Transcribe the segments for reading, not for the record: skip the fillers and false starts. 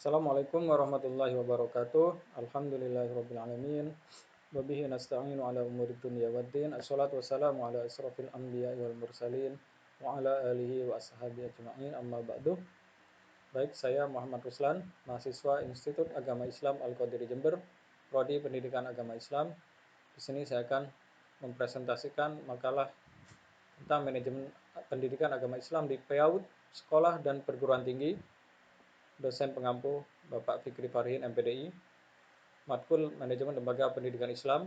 Assalamualaikum warahmatullahi wabarakatuh. Alhamdulillahirabbil alamin. Wa bihi nasta'inu ala umuri dunya waddin. Assalatu wassalamu ala asrofil anbiya'i wal mursalin wa ala alihi wa ashabihi ajma'in. Amma ba'du. Baik, saya Muhammad Ruslan, mahasiswa Institut Agama Islam Al-Qadiri Jember, Prodi Pendidikan Agama Islam. Di sini saya akan mempresentasikan makalah tentang manajemen pendidikan agama Islam di PAUD, sekolah dan perguruan tinggi. Dosen pengampu Bapak Fikri Farihin MPDI, Matkul Manajemen Lembaga Pendidikan Islam,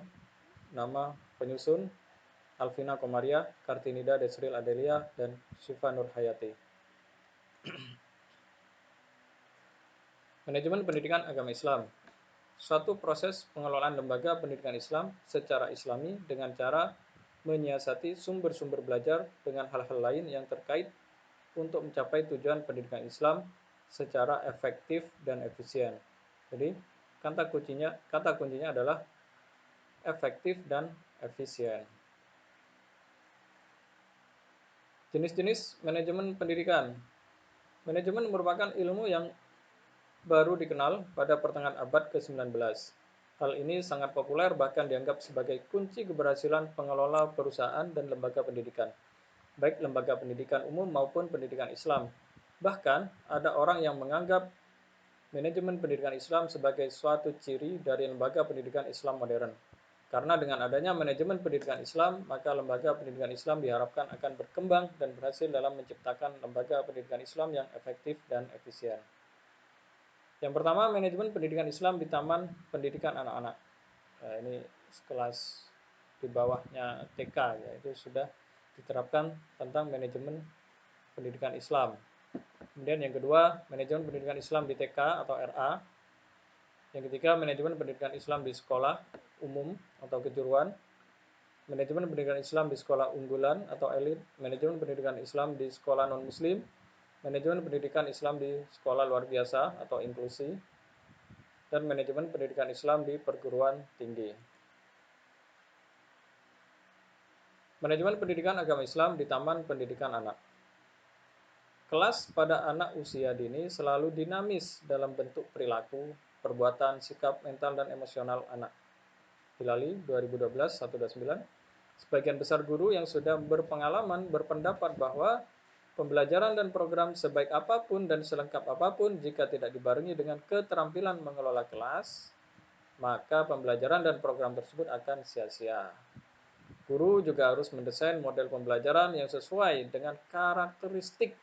nama penyusun Alvina Komaria, Kartinida Desril Adelia, dan Syifa Nur Hayati. Manajemen Pendidikan Agama Islam, suatu proses pengelolaan lembaga pendidikan Islam secara islami dengan cara menyiasati sumber-sumber belajar dengan hal-hal lain yang terkait untuk mencapai tujuan pendidikan Islam secara efektif dan efisien. Jadi, kata kuncinya adalah efektif dan efisien. Jenis-jenis manajemen pendidikan. Manajemen merupakan ilmu yang baru dikenal pada pertengahan abad ke-19. Hal ini sangat populer bahkan dianggap sebagai kunci keberhasilan pengelola perusahaan dan lembaga pendidikan, baik lembaga pendidikan umum maupun pendidikan Islam. Bahkan, ada orang yang menganggap manajemen pendidikan Islam sebagai suatu ciri dari lembaga pendidikan Islam modern. Karena dengan adanya manajemen pendidikan Islam, maka lembaga pendidikan Islam diharapkan akan berkembang dan berhasil dalam menciptakan lembaga pendidikan Islam yang efektif dan efisien. Yang pertama, manajemen pendidikan Islam di Taman Pendidikan Anak-anak. Nah, ini kelas di bawahnya TK, yaitu sudah diterapkan tentang manajemen pendidikan Islam. Kemudian yang kedua, manajemen pendidikan Islam di TK atau RA. Yang ketiga, manajemen pendidikan Islam di sekolah umum atau kejuruan. Manajemen pendidikan Islam di sekolah unggulan atau elit. Manajemen pendidikan Islam di sekolah non-muslim. Manajemen pendidikan Islam di sekolah luar biasa atau inklusi. Dan manajemen pendidikan Islam di perguruan tinggi. Manajemen pendidikan agama Islam di Taman Pendidikan Anak. Kelas pada anak usia dini selalu dinamis dalam bentuk perilaku, perbuatan, sikap, mental, dan emosional anak. Hilali 2012-129. Sebagian besar guru yang sudah berpengalaman berpendapat bahwa pembelajaran dan program sebaik apapun dan selengkap apapun jika tidak dibarengi dengan keterampilan mengelola kelas, maka pembelajaran dan program tersebut akan sia-sia. Guru juga harus mendesain model pembelajaran yang sesuai dengan karakteristik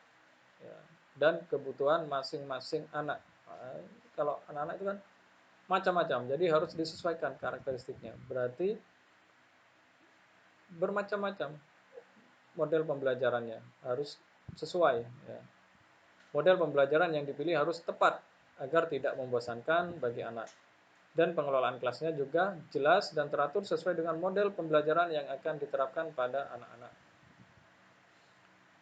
dan kebutuhan masing-masing anak. Nah, kalau anak-anak itu kan macam-macam, jadi harus disesuaikan karakteristiknya. Berarti bermacam-macam model pembelajarannya, harus sesuai. Ya. Model pembelajaran yang dipilih harus tepat agar tidak membosankan bagi anak. Dan pengelolaan kelasnya juga jelas dan teratur sesuai dengan model pembelajaran yang akan diterapkan pada anak-anak.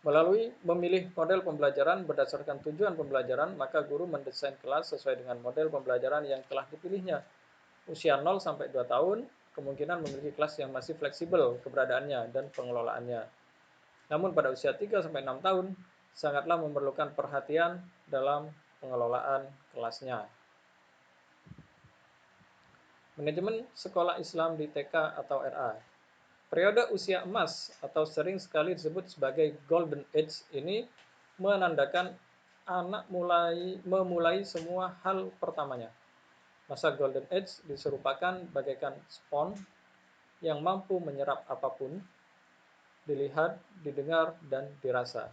Melalui memilih model pembelajaran berdasarkan tujuan pembelajaran, maka guru mendesain kelas sesuai dengan model pembelajaran yang telah dipilihnya. Usia 0 sampai 2 tahun kemungkinan memiliki kelas yang masih fleksibel keberadaannya dan pengelolaannya. Namun pada usia 3 sampai 6 tahun sangatlah memerlukan perhatian dalam pengelolaan kelasnya. Manajemen sekolah Islam di TK atau RA. Periode usia emas atau sering sekali disebut sebagai golden age ini menandakan anak memulai semua hal pertamanya. Masa golden age diserupakan bagaikan spons yang mampu menyerap apapun, dilihat, didengar, dan dirasa.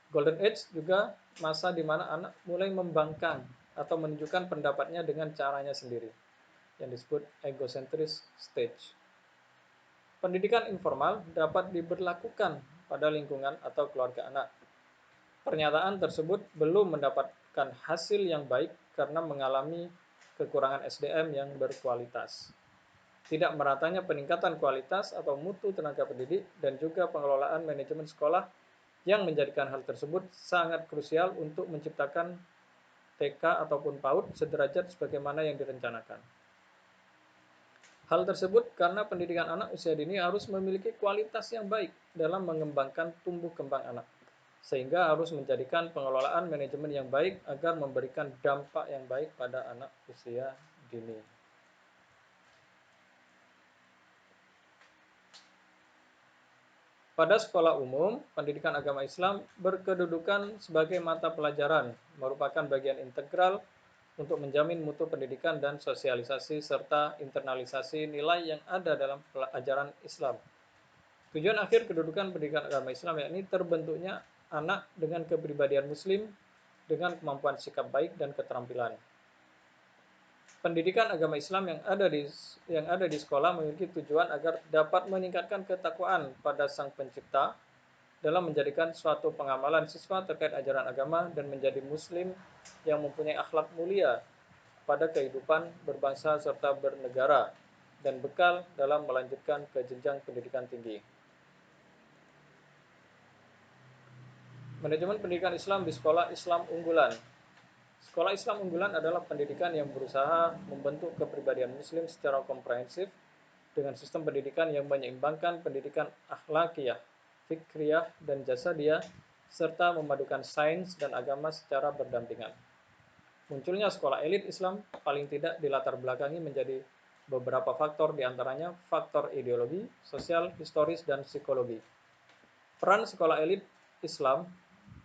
Golden age juga masa di mana anak mulai membangkang atau menunjukkan pendapatnya dengan caranya sendiri, yang disebut egocentris stage. Pendidikan informal dapat diberlakukan pada lingkungan atau keluarga anak. Pernyataan tersebut belum mendapatkan hasil yang baik karena mengalami kekurangan SDM yang berkualitas. Tidak meratanya peningkatan kualitas atau mutu tenaga pendidik dan juga pengelolaan manajemen sekolah yang menjadikan hal tersebut sangat krusial untuk menciptakan TK ataupun PAUD sederajat sebagaimana yang direncanakan. Hal tersebut karena pendidikan anak usia dini harus memiliki kualitas yang baik dalam mengembangkan tumbuh kembang anak, sehingga harus menjadikan pengelolaan manajemen yang baik agar memberikan dampak yang baik pada anak usia dini. Pada sekolah umum, pendidikan agama Islam berkedudukan sebagai mata pelajaran, merupakan bagian integral untuk menjamin mutu pendidikan dan sosialisasi serta internalisasi nilai yang ada dalam ajaran Islam. Tujuan akhir kedudukan pendidikan agama Islam yakni terbentuknya anak dengan kepribadian Muslim dengan kemampuan sikap baik dan keterampilan. Pendidikan agama Islam yang ada di sekolah memiliki tujuan agar dapat meningkatkan ketakwaan pada Sang Pencipta dalam menjadikan suatu pengamalan siswa terkait ajaran agama dan menjadi muslim yang mempunyai akhlak mulia pada kehidupan berbangsa serta bernegara dan bekal dalam melanjutkan ke jenjang pendidikan tinggi. Manajemen pendidikan Islam di sekolah Islam unggulan. Sekolah Islam unggulan adalah pendidikan yang berusaha membentuk kepribadian muslim secara komprehensif dengan sistem pendidikan yang menyeimbangkan pendidikan akhlakiyah, fikriyah, dan jasadiyah serta memadukan sains dan agama secara berdampingan. Munculnya sekolah elit Islam paling tidak dilatar belakangi menjadi beberapa faktor, diantaranya faktor ideologi, sosial, historis, dan psikologi. Peran sekolah elit Islam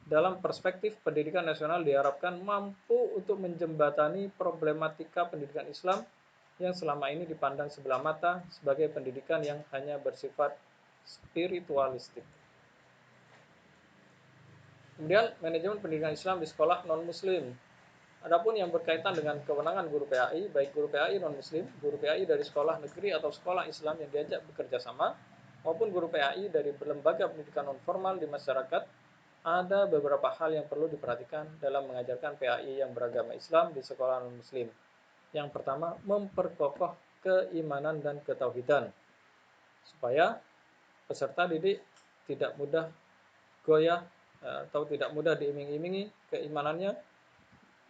dalam perspektif pendidikan nasional diharapkan mampu untuk menjembatani problematika pendidikan Islam yang selama ini dipandang sebelah mata sebagai pendidikan yang hanya bersifat spiritualistik. Kemudian, manajemen pendidikan Islam di sekolah non-muslim. Adapun yang berkaitan dengan kewenangan guru PAI, baik guru PAI non-muslim, guru PAI dari sekolah negeri atau sekolah Islam yang diajak bekerja sama, maupun guru PAI dari lembaga pendidikan non-formal di masyarakat, ada beberapa hal yang perlu diperhatikan dalam mengajarkan PAI yang beragama Islam di sekolah non-muslim. Yang pertama, memperkokoh keimanan dan ketauhidan, supaya peserta didik tidak mudah goyah atau tidak mudah diiming-imingi keimanannya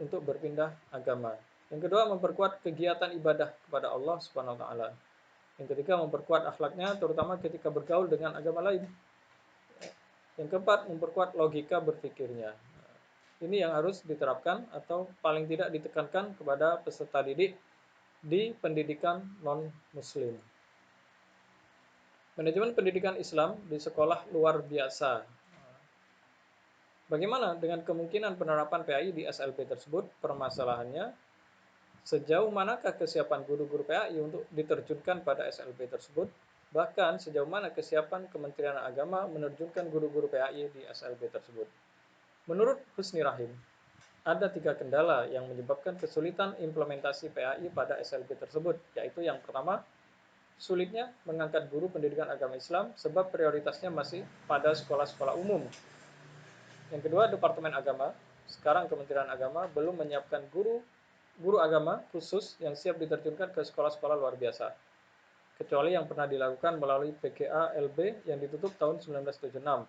untuk berpindah agama. Yang kedua, memperkuat kegiatan ibadah kepada Allah Subhanahu wa taala. Yang ketiga, memperkuat akhlaknya terutama ketika bergaul dengan agama lain. Yang keempat, memperkuat logika berpikirnya. Ini yang harus diterapkan atau paling tidak ditekankan kepada peserta didik di pendidikan non-muslim. Manajemen pendidikan Islam di sekolah luar biasa. Bagaimana dengan kemungkinan penerapan PAI di SLB tersebut? Permasalahannya, sejauh manakah kesiapan guru-guru PAI untuk diterjunkan pada SLB tersebut? Bahkan sejauh mana kesiapan Kementerian Agama menerjunkan guru-guru PAI di SLB tersebut? Menurut Husni Rahim, ada 3 kendala yang menyebabkan kesulitan implementasi PAI pada SLB tersebut, yaitu yang pertama, sulitnya mengangkat guru pendidikan agama Islam sebab prioritasnya masih pada sekolah-sekolah umum. Yang kedua, Departemen Agama, sekarang Kementerian Agama belum menyiapkan guru agama khusus yang siap diterjunkan ke sekolah-sekolah luar biasa, kecuali yang pernah dilakukan melalui PGA LB yang ditutup tahun 1976.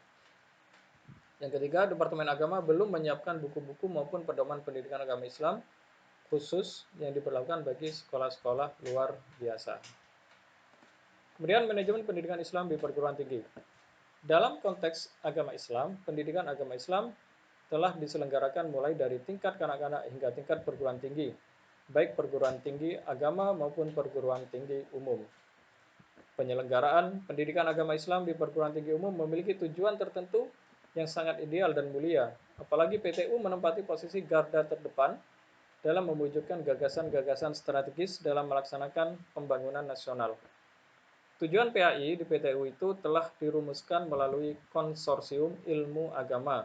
Yang ketiga, Departemen Agama belum menyiapkan buku-buku maupun pedoman pendidikan agama Islam khusus yang diperlakukan bagi sekolah-sekolah luar biasa. Kemudian, manajemen pendidikan Islam di perguruan tinggi. Dalam konteks agama Islam, pendidikan agama Islam telah diselenggarakan mulai dari tingkat kanak-kanak hingga tingkat perguruan tinggi, baik perguruan tinggi agama maupun perguruan tinggi umum. Penyelenggaraan pendidikan agama Islam di perguruan tinggi umum memiliki tujuan tertentu yang sangat ideal dan mulia, apalagi PTU menempati posisi garda terdepan dalam mewujudkan gagasan-gagasan strategis dalam melaksanakan pembangunan nasional. Tujuan PAI di PTU itu telah dirumuskan melalui Konsorsium Ilmu Agama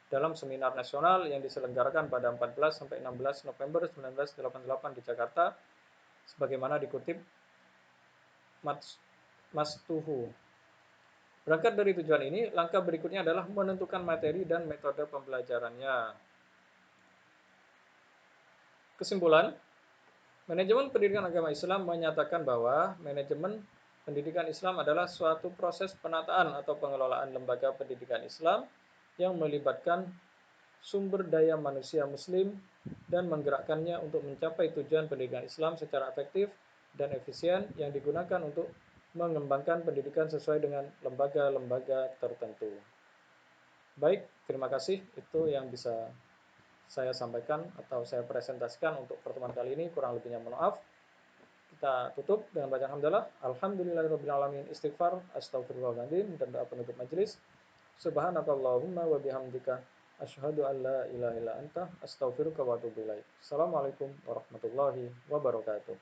dalam seminar nasional yang diselenggarakan pada 14-16 November 1988 di Jakarta, sebagaimana dikutip Mastuhu. Berangkat dari tujuan ini, langkah berikutnya adalah menentukan materi dan metode pembelajarannya. Kesimpulan, manajemen pendidikan agama Islam menyatakan bahwa manajemen pendidikan Islam adalah suatu proses penataan atau pengelolaan lembaga pendidikan Islam yang melibatkan sumber daya manusia muslim dan menggerakkannya untuk mencapai tujuan pendidikan Islam secara efektif dan efisien yang digunakan untuk mengembangkan pendidikan sesuai dengan lembaga-lembaga tertentu. Baik, terima kasih. Itu yang bisa saya sampaikan atau saya presentasikan untuk pertemuan kali ini. Kurang lebihnya mohon maaf. Kita tutup dengan bacaan hamdalah. Alhamdulillahirabbil alamin. Istighfar, astagfirullahaladzim, dan doa penutup majelis. Subhanakallahumma wa bihamdika asyhadu an la ilaha illa anta astaghfiruka wa atubu ilaik. Assalamualaikum warahmatullahi wabarakatuh.